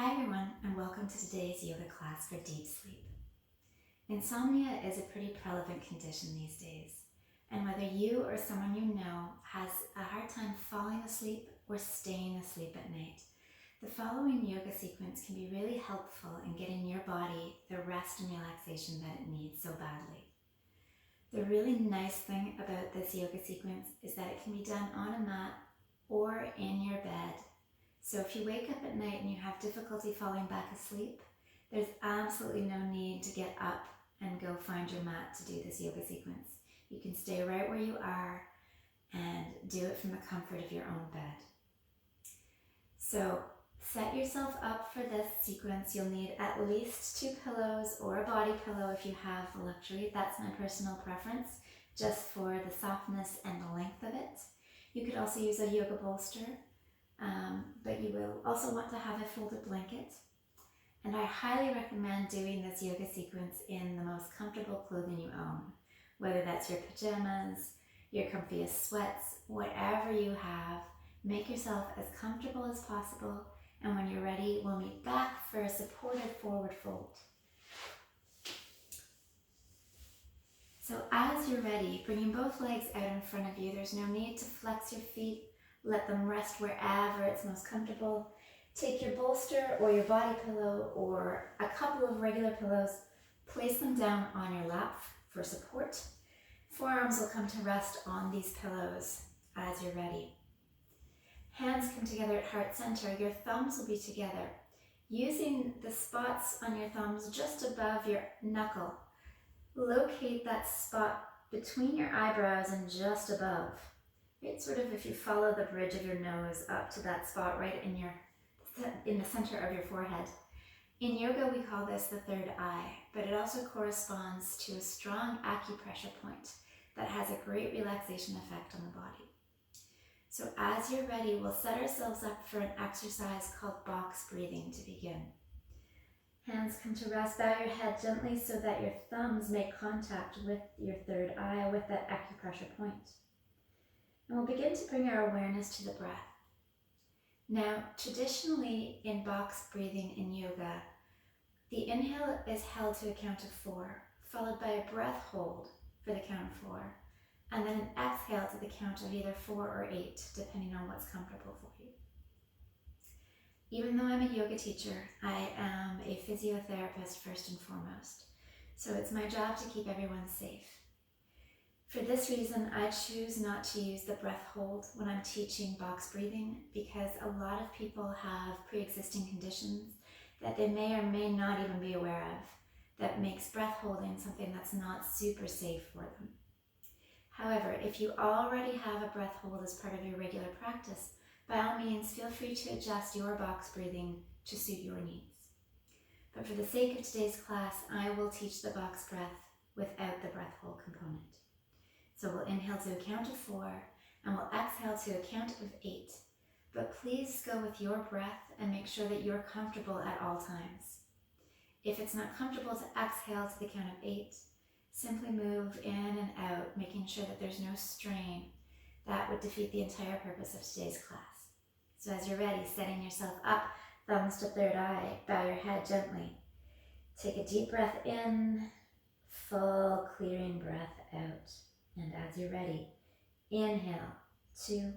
Hi everyone, and welcome to today's yoga class for deep sleep. Insomnia is a pretty prevalent condition these days, and whether you or someone you know has a hard time falling asleep or staying asleep at night, the following yoga sequence can be really helpful in getting your body the rest and relaxation that it needs so badly. The really nice thing about this yoga sequence is that it can be done on a mat or in your bed. So if you wake up at night and you have difficulty falling back asleep, there's absolutely no need to get up and go find your mat to do this yoga sequence. You can stay right where you are and do it from the comfort of your own bed. So set yourself up for this sequence. You'll need at least 2 pillows or a body pillow if you have the luxury. That's my personal preference, just for the softness and the length of it. You could also use a yoga bolster. But you will also want to have a folded blanket. And I highly recommend doing this yoga sequence in the most comfortable clothing you own, whether that's your pajamas, your comfiest sweats, whatever you have. Make yourself as comfortable as possible, and when you're ready, we'll meet back for a supported forward fold. So as you're ready, bringing both legs out in front of you, there's no need to flex your feet. Let them rest wherever it's most comfortable. Take your bolster or your body pillow or a couple of regular pillows, place them down on your lap for support. Forearms will come to rest on these pillows as you're ready. Hands come together at heart center. Your thumbs will be together. Using the spots on your thumbs just above your knuckle, locate that spot between your eyebrows and just above. It's sort of if you follow the bridge of your nose up to that spot right in the center of your forehead. In yoga, we call this the third eye, but it also corresponds to a strong acupressure point that has a great relaxation effect on the body. So as you're ready, we'll set ourselves up for an exercise called box breathing to begin. Hands come to rest. Bow your head gently so that your thumbs make contact with your third eye, with that acupressure point. And we'll begin to bring our awareness to the breath. Now, traditionally in box breathing in yoga, the inhale is held to a count of 4, followed by a breath hold for the count of 4, and then an exhale to the count of either 4 or 8, depending on what's comfortable for you. Even though I'm a yoga teacher, I am a physiotherapist first and foremost, so it's my job to keep everyone safe. For this reason, I choose not to use the breath hold when I'm teaching box breathing, because a lot of people have pre-existing conditions that they may or may not even be aware of that makes breath holding something that's not super safe for them. However, if you already have a breath hold as part of your regular practice, by all means, feel free to adjust your box breathing to suit your needs. But for the sake of today's class, I will teach the box breath without the breath hold component. So we'll inhale to a count of 4 and we'll exhale to a count of 8. But please go with your breath and make sure that you're comfortable at all times. If it's not comfortable to exhale to the count of 8, simply move in and out, making sure that there's no strain. That would defeat the entire purpose of today's class. So as you're ready, setting yourself up, thumbs to third eye, bow your head gently. Take a deep breath in, full clearing breath out. And as you're ready, inhale, 2,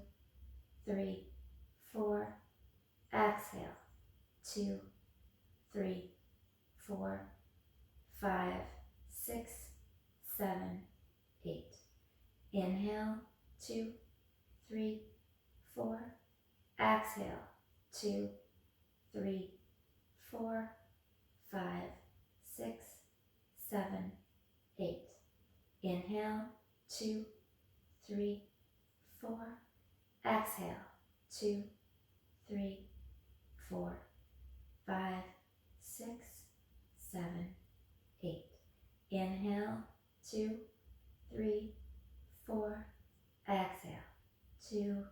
3, 4, exhale, 2, 3, 4, 5, 6, 7, 8. Inhale, 2, 3, 4, exhale, 2, 3, 4, 5, 6, 7, 8. Inhale, 2, 3, 4, exhale, 2, 3, 4, 5, 6, 7, 8. Inhale, 2, 3, 4, exhale, 2,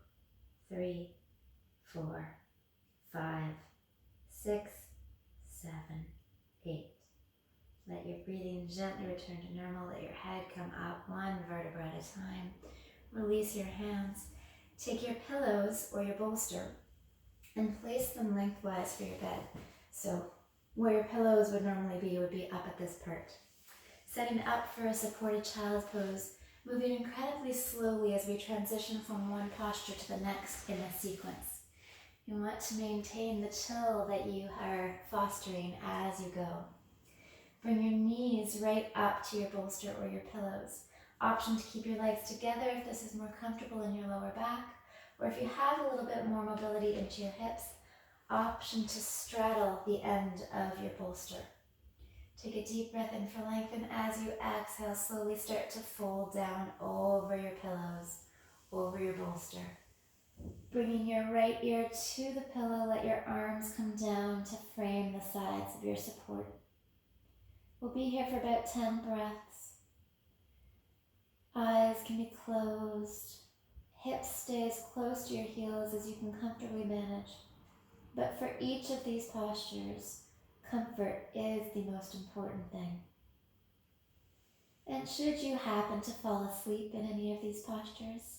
3, 4, 5, 6, 7, 8. Let your breathing gently return to normal. Let your head come up one vertebra at a time. Release your hands. Take your pillows or your bolster and place them lengthwise for your bed. So where your pillows would normally be would be up at this part. Setting up for a supported child's pose, moving incredibly slowly as we transition from one posture to the next in this sequence. You want to maintain the chill that you are fostering as you go. Bring your knees right up to your bolster or your pillows. Option to keep your legs together if this is more comfortable in your lower back, or if you have a little bit more mobility into your hips, option to straddle the end of your bolster. Take a deep breath in for length, and as you exhale, slowly start to fold down over your pillows, over your bolster. Bringing your right ear to the pillow, let your arms come down to frame the sides of your support. We'll be here for about 10 breaths. Eyes can be closed. Hips stay as close to your heels as you can comfortably manage. But for each of these postures, comfort is the most important thing. And should you happen to fall asleep in any of these postures,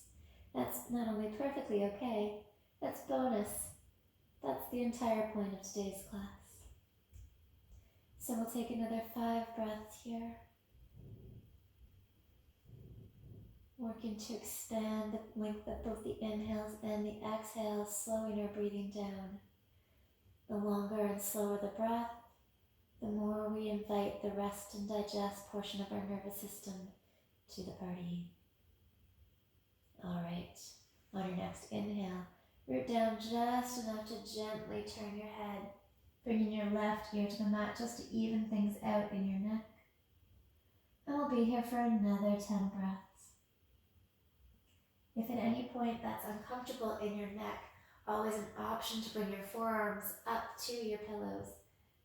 that's not only perfectly okay, that's bonus. That's the entire point of today's class. So we'll take another 5 breaths here. Working to expand the length of both the inhales and the exhales, slowing our breathing down. The longer and slower the breath, the more we invite the rest and digest portion of our nervous system to the party. All right, on your next inhale, root down just enough to gently turn your head, bringing your left ear to the mat just to even things out in your neck. And we'll be here for another 10 breaths. If at any point that's uncomfortable in your neck, always an option to bring your forearms up to your pillows.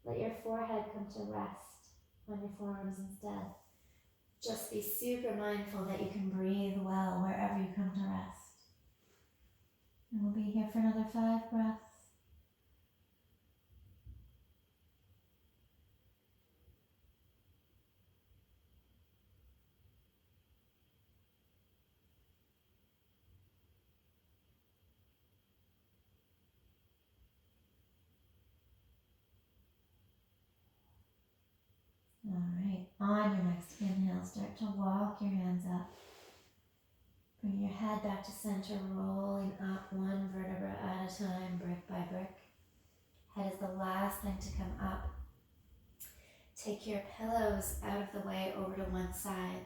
Let your forehead come to rest on your forearms instead. Just be super mindful that you can breathe well wherever you come to rest. And we'll be here for another 5 breaths. Alright, on your next inhale, start to walk your hands up. Bring your head back to center, rolling up one vertebra at a time, brick by brick. Head is the last thing to come up. Take your pillows out of the way over to one side.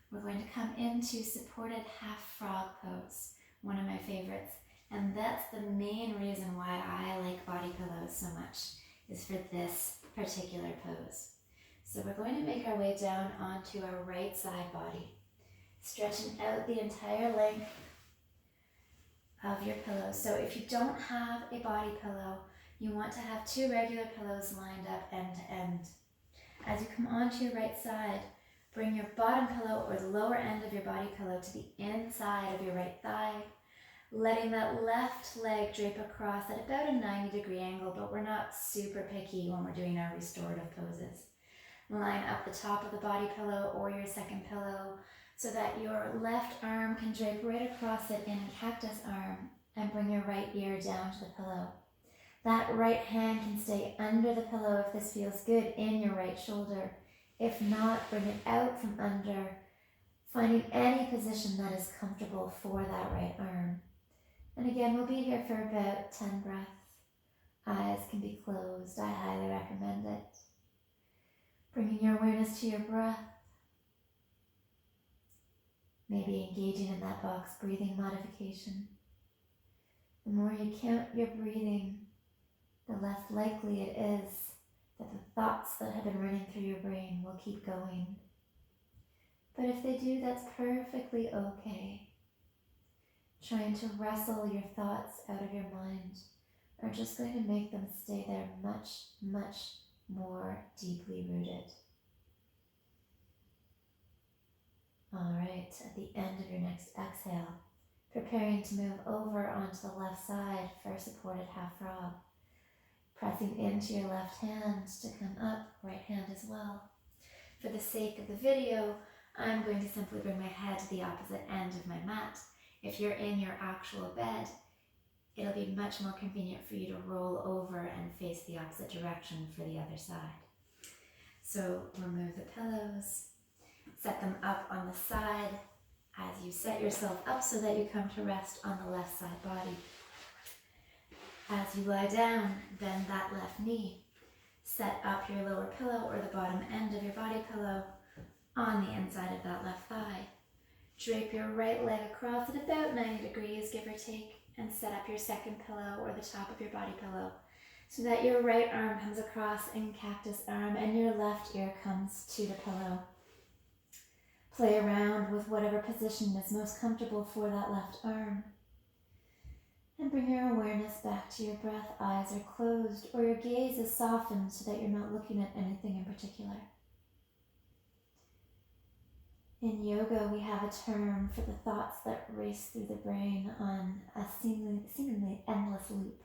We're going to come into supported half frog pose, one of my favorites. And that's the main reason why I like body pillows so much, is for this particular pose. So we're going to make our way down onto our right side body, stretching out the entire length of your pillow. So if you don't have a body pillow, you want to have 2 regular pillows lined up end to end. As you come onto your right side, bring your bottom pillow or the lower end of your body pillow to the inside of your right thigh, letting that left leg drape across at about a 90-degree angle, but we're not super picky when we're doing our restorative poses. Line up the top of the body pillow or your second pillow so that your left arm can drape right across it in a cactus arm, and bring your right ear down to the pillow. That right hand can stay under the pillow if this feels good in your right shoulder. If not, bring it out from under, finding any position that is comfortable for that right arm. And again, we'll be here for about 10 breaths. Eyes can be closed. I highly recommend it. Bringing your awareness to your breath. Maybe engaging in that box breathing modification. The more you count your breathing, the less likely it is that the thoughts that have been running through your brain will keep going. But if they do, that's perfectly okay. Trying to wrestle your thoughts out of your mind are just going to make them stay there much, much more deeply rooted. Alright, at the end of your next exhale, preparing to move over onto the left side for a supported half frog. Pressing into your left hand to come up, right hand as well. For the sake of the video, I'm going to simply bring my head to the opposite end of my mat. If you're in your actual bed, it'll be much more convenient for you to roll over and face the opposite direction for the other side. So remove the pillows, set them up on the side as you set yourself up so that you come to rest on the left side body. As you lie down, bend that left knee. Set up your lower pillow or the bottom end of your body pillow on the inside of that left thigh. Drape your right leg across at about 90 degrees, give or take, and set up your second pillow or the top of your body pillow so that your right arm comes across in cactus arm and your left ear comes to the pillow. Play around with whatever position is most comfortable for that left arm. And bring your awareness back to your breath. Eyes are closed or your gaze is softened so that you're not looking at anything in particular. In yoga, we have a term for the thoughts that race through the brain on a seemingly endless loop.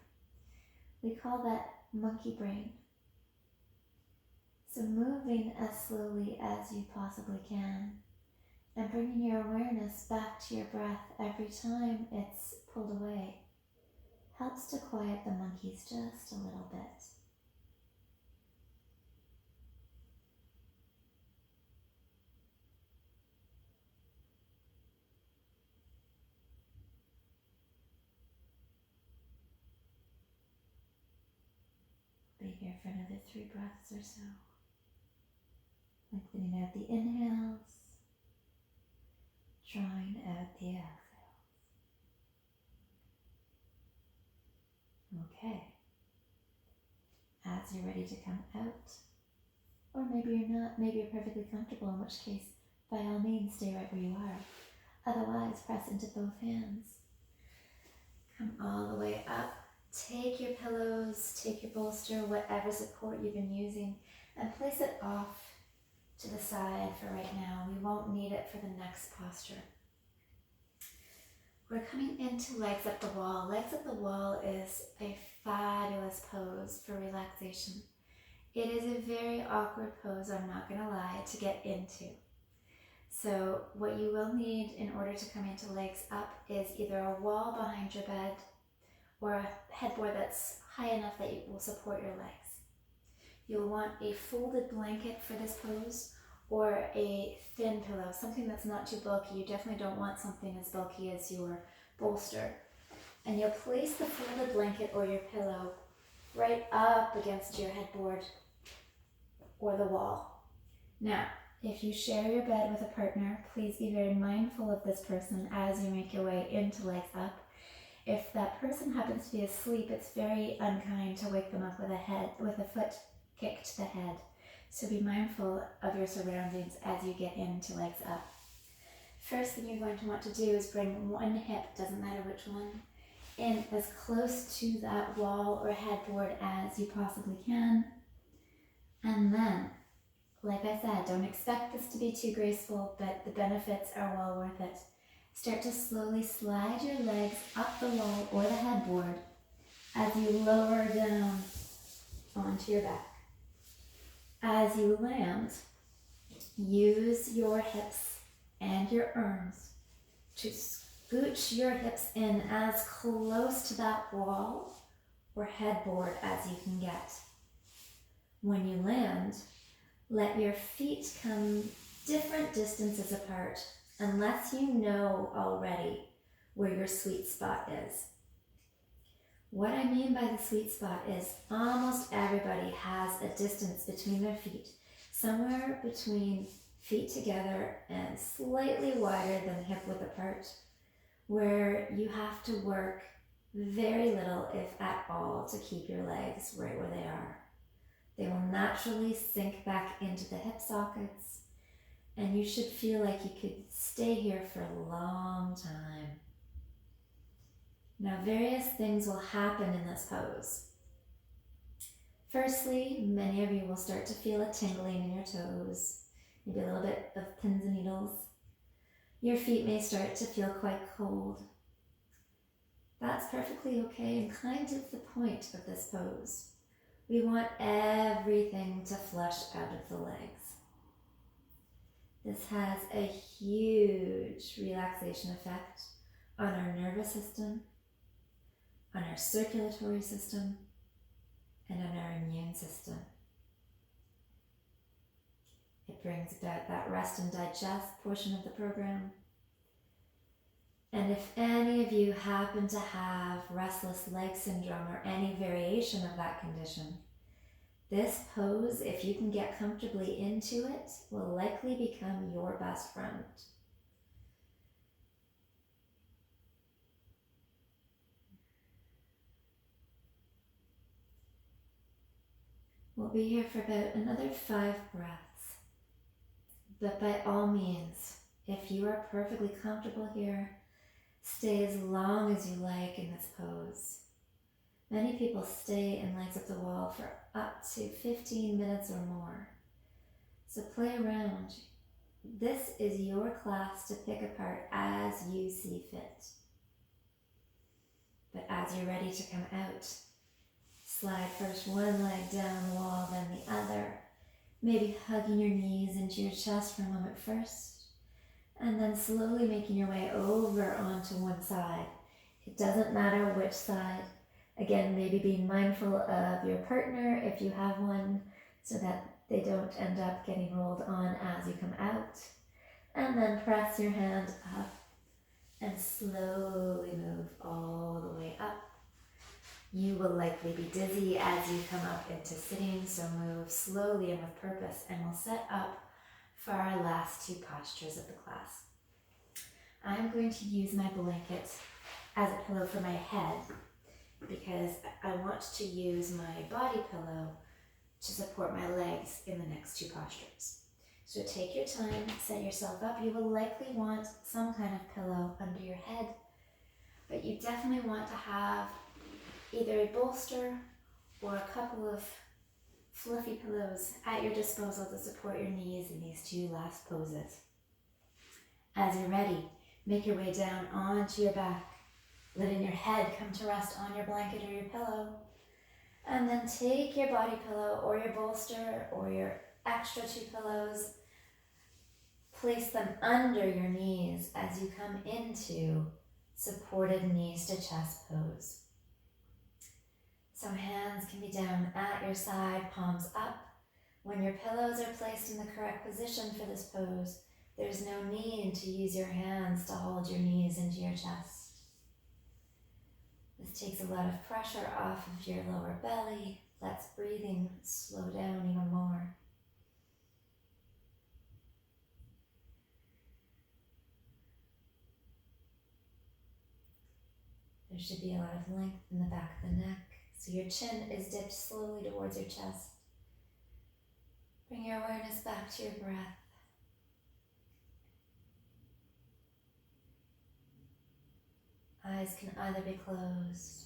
We call that monkey brain. So moving as slowly as you possibly can and bringing your awareness back to your breath every time it's pulled away helps to quiet the monkeys just a little bit. Be here for another 3 breaths or so. Lengthening out the inhales, drawing out the exhales. Okay. As you're ready to come out, or maybe you're not, maybe you're perfectly comfortable, in which case, by all means, stay right where you are. Otherwise, press into both hands. Come all the way up. Take your pillows, take your bolster, whatever support you've been using, and place it off to the side for right now. We won't need it for the next posture. We're coming into legs up the wall. Legs up the wall is a fabulous pose for relaxation. It is a very awkward pose, I'm not going to lie, to get into. So what you will need in order to come into legs up is either a wall behind your bed or a headboard that's high enough that it will support your legs. You'll want a folded blanket for this pose or a thin pillow, something that's not too bulky. You definitely don't want something as bulky as your bolster. And you'll place the folded blanket or your pillow right up against your headboard or the wall. Now, if you share your bed with a partner, please be very mindful of this person as you make your way into legs up. If that person happens to be asleep, it's very unkind to wake them up with a foot kick to the head. So be mindful of your surroundings as you get into legs up. First thing you're going to want to do is bring one hip, doesn't matter which one, in as close to that wall or headboard as you possibly can. And then, like I said, don't expect this to be too graceful, but the benefits are well worth it. Start to slowly slide your legs up the wall or the headboard as you lower down onto your back. As you land, use your hips and your arms to scooch your hips in as close to that wall or headboard as you can get. When you land, let your feet come different distances apart unless you know already where your sweet spot is. What I mean by the sweet spot is almost everybody has a distance between their feet, somewhere between feet together and slightly wider than hip width apart, where you have to work very little, if at all, to keep your legs right where they are. They will naturally sink back into the hip sockets, and you should feel like you could stay here for a long time. Now, various things will happen in this pose. Firstly, many of you will start to feel a tingling in your toes, maybe a little bit of pins and needles. Your feet may start to feel quite cold. That's perfectly okay and kind of the point of this pose. We want everything to flush out of the legs. This has a huge relaxation effect on our nervous system, on our circulatory system, and on our immune system. It brings about that rest and digest portion of the program. And if any of you happen to have restless leg syndrome or any variation of that condition, this pose, if you can get comfortably into it, will likely become your best friend. We'll be here for about another 5 breaths. But by all means, if you are perfectly comfortable here, stay as long as you like in this pose. Many people stay in legs up the wall for up to 15 minutes or more. So play around. This is your class to pick apart as you see fit. But as you're ready to come out, slide first one leg down the wall, then the other. Maybe hugging your knees into your chest for a moment first, and then slowly making your way over onto one side. It doesn't matter which side. Again, maybe being mindful of your partner if you have one, so that they don't end up getting rolled on as you come out. And then press your hand up and slowly move all the way up. You will likely be dizzy as you come up into sitting, so move slowly and with purpose, and we'll set up for our last 2 postures of the class. I'm going to use my blanket as a pillow for my head because I want to use my body pillow to support my legs in the next 2 postures. So take your time, set yourself up. You will likely want some kind of pillow under your head, but you definitely want to have either a bolster or a couple of fluffy pillows at your disposal to support your knees in these 2 last poses. As you're ready, make your way down onto your back, letting your head come to rest on your blanket or your pillow, and then take your body pillow or your bolster or your extra 2 pillows, place them under your knees as you come into supported knees to chest pose. So hands can be down at your side, palms up. When your pillows are placed in the correct position for this pose, there's no need to use your hands to hold your knees into your chest. This takes a lot of pressure off of your lower belly, lets breathing slow down even more. There should be a lot of length in the back of the neck, so your chin is dipped slowly towards your chest. Bring your awareness back to your breath. Eyes can either be closed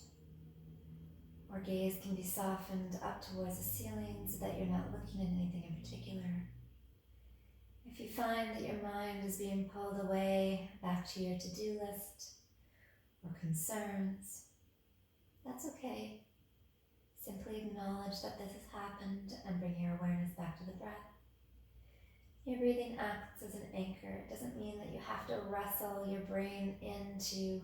or gaze can be softened up towards the ceiling so that you're not looking at anything in particular. If you find that your mind is being pulled away back to your to-do list or concerns, that's okay. Simply acknowledge that this has happened and bring your awareness back to the breath. Your breathing acts as an anchor. It doesn't mean that you have to wrestle your brain into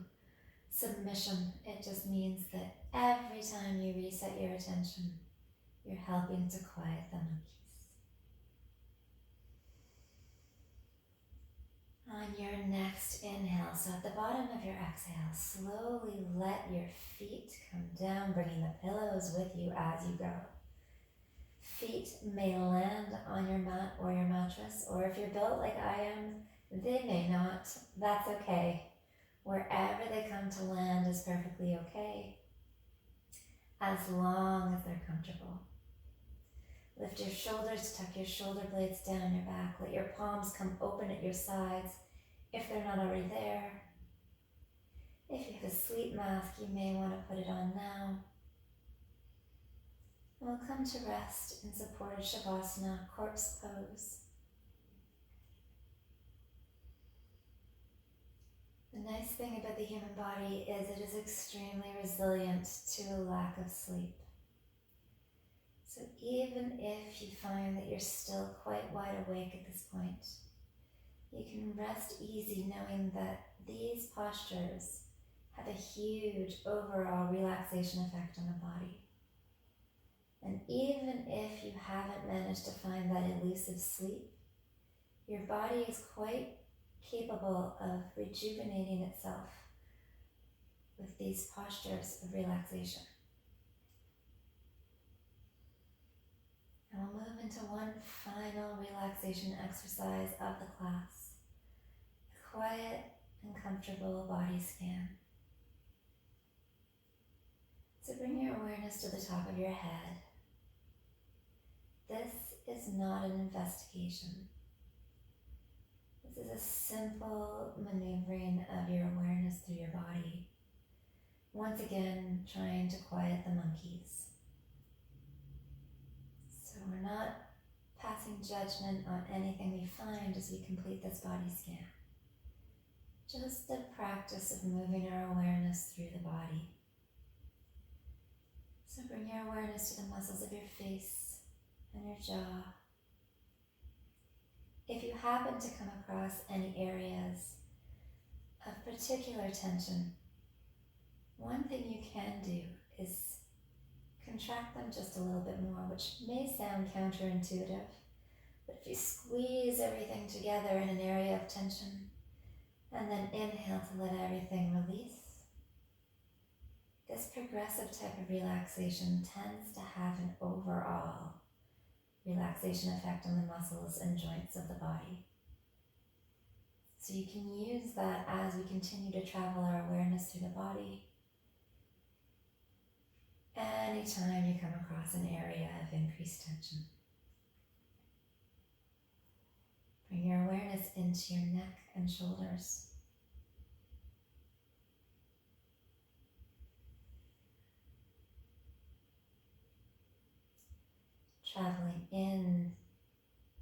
submission. It just means that every time you reset your attention, you're helping to quiet them in peace. On your next inhale, so at the bottom of your exhale, slowly let your feet come down, bringing the pillows with you as you go. Feet may land on your mat or your mattress, or if you're built like I am, they may not. That's okay. Wherever they come to land is perfectly okay, as long as they're comfortable. Lift your shoulders, tuck your shoulder blades down your back. Let your palms come open at your sides if they're not already there. If you have a sleep mask, you may want to put it on now. We'll come to rest in supported Shavasana, corpse pose. The nice thing about the human body is it is extremely resilient to a lack of sleep. So even if you find that you're still quite wide awake at this point, you can rest easy knowing that these postures have a huge overall relaxation effect on the body. And even if you haven't managed to find that elusive sleep, your body is quite capable of rejuvenating itself with these postures of relaxation. And we'll move into one final relaxation exercise of the class, a quiet and comfortable body scan. So bring your awareness to the top of your head. This is not an investigation. This is a simple maneuvering of your awareness through your body. Once again, trying to quiet the monkeys. So we're not passing judgment on anything we find as we complete this body scan. Just the practice of moving our awareness through the body. So bring your awareness to the muscles of your face and your jaw. If you happen to come across any areas of particular tension, one thing you can do is contract them just a little bit more, which may sound counterintuitive, but if you squeeze everything together in an area of tension, and then inhale to let everything release, this progressive type of relaxation tends to have an overall relaxation effect on the muscles and joints of the body. So you can use that as we continue to travel our awareness through the body. Anytime you come across an area of increased tension, bring your awareness into your neck and shoulders. Traveling in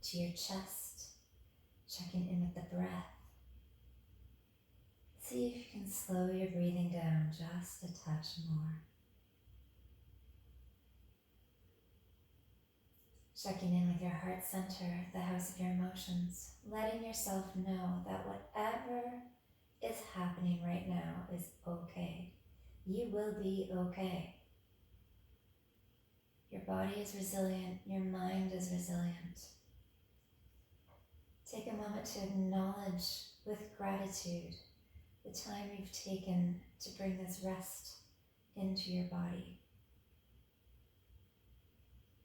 to your chest, checking in with the breath. See if you can slow your breathing down just a touch more. Checking in with your heart center, the house of your emotions, letting yourself know that whatever is happening right now is okay. You will be okay. Your body is resilient, your mind is resilient. Take a moment to acknowledge with gratitude the time you've taken to bring this rest into your body.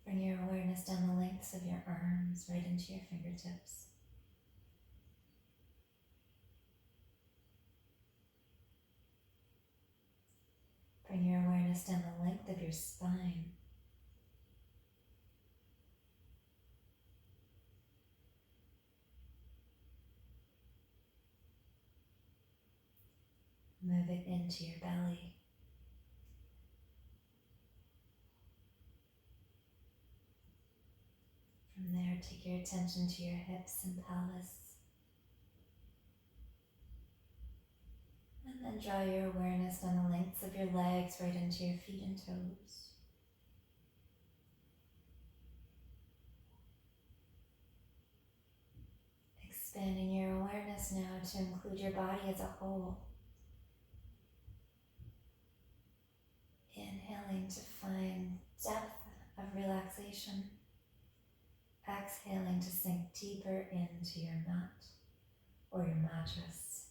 Bring your awareness down the lengths of your arms, right into your fingertips. Bring your awareness down the length of your spine. Move it into your belly. From there, take your attention to your hips and pelvis. And then draw your awareness down the lengths of your legs right into your feet and toes. Expanding your awareness now to include your body as a whole. Inhaling to find depth of relaxation. Exhaling to sink deeper into your mat or your mattress.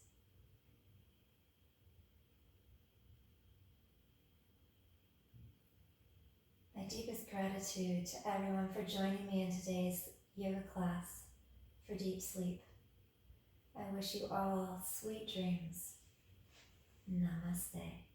My deepest gratitude to everyone for joining me in today's yoga class for deep sleep. I wish you all sweet dreams. Namaste.